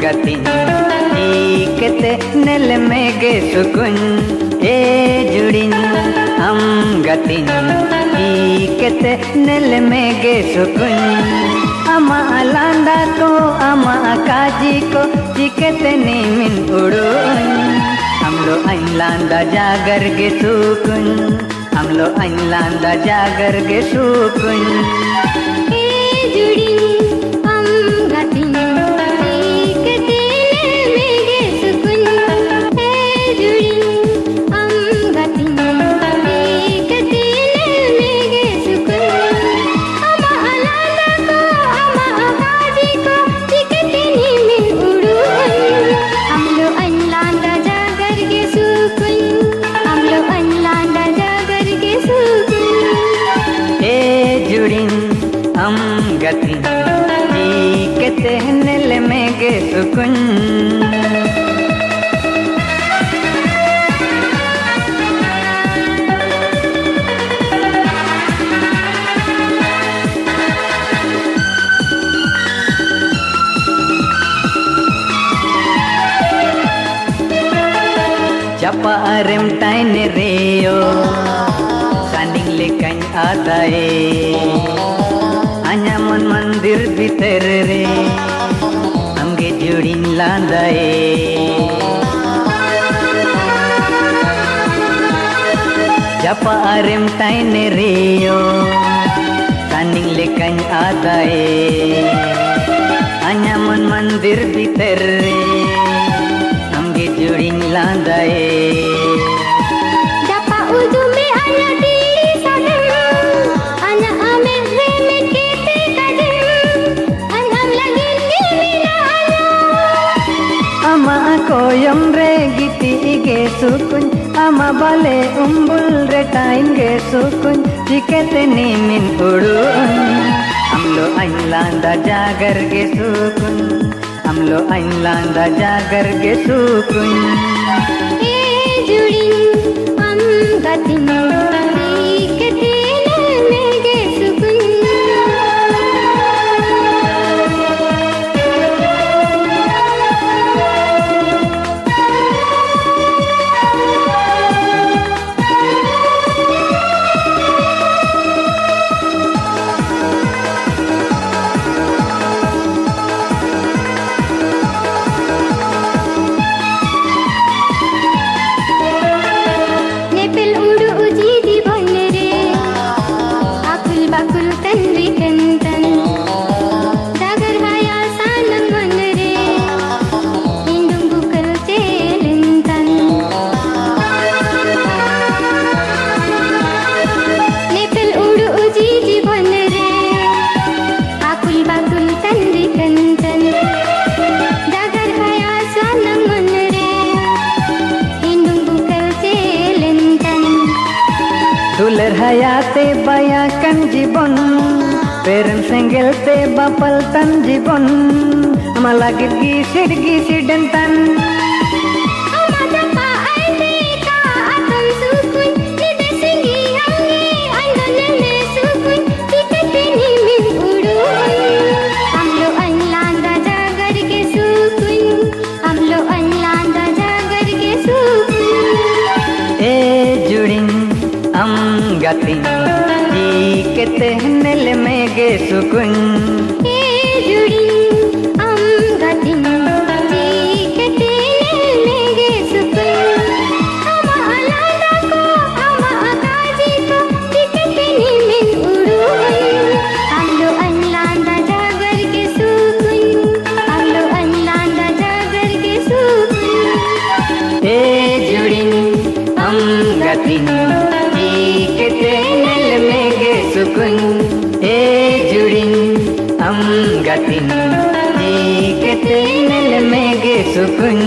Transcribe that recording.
गतिन ईकते नल में गे सुकुन ए जुड़िन हम गतिन ईकते नल में गे सुकुन अमा लांदा को अमा काजी को चिकते नीमिन उड़ुन हम लो अन लांदा जागर गे सुकुन हम लो अन लांदा जागर गे सुकुन ए जुड़िन हम गतिन ईकते नल में गे सुकुन ए जुड़िन हम गतिन ईकते नल में गे सुकुन अमा लांदा को अमा काजी को चिकते नीमिन उड़ुन हम लो अन लांदा जागर गे सुकुन हम लो अन लांदा जागर गे सुकुन ए जुड़िन हम गतिन ईकते नल में गे सुकुन Japa arem tain reyo sanding lekany adae anyaman mandir biter re amge judin landae Japa arem tain reyo sanding lekany adae anyaman mandir biter re amge judin landae Japa ujung में आया दी सदन अना हमें में केते कदम अनम लगे के मिला ama koyom re giti ge sukun ama bale umbul re tain ge sukun jikete nimin udun amlo ainlanda jagar ge sukun amlo ainlanda jagar ge sukun ए जुड़िन हम गतिन ईकते नल में गे सुकुन नेपल उड़ु उजी दी बन रे आकुल बाकुल तन्वी कंतन दागर हाया सानम मन रे इंदुम बुकल चेलिंतन नेपल उड़ु उजी दी बन रे आकुल बाकुल तन्वी कंतन दागर हाया सानम मन रे इंदुम बुकल चेलिंतन duler hayate baya kan jibon peren senggel te bapal tan jibon malagit gisid tan Ama japa aise ka atam sukun nide singi hange andan me sukun tikete nimin udun हमलो अनलांदा जागर के सुकुन हमलो अनलांदा जागर के सुकुन ए जुड़िन हम गतिन ईकते नल में गे सुकुन ए जुड़िन हम गतिन ईकते नल में गे सुकुन अमा लांदा को अमा काजी को चिकते निमिन उड़ुन हमलो अनलांदा जागर के सुकुन हमलो अनलांदा जागर के सुकुन ए जुड़िन हम गतिन ईकते नल में गे सुकुन ए जुड़िन हम गतिन ईकते नल में गे सुकुन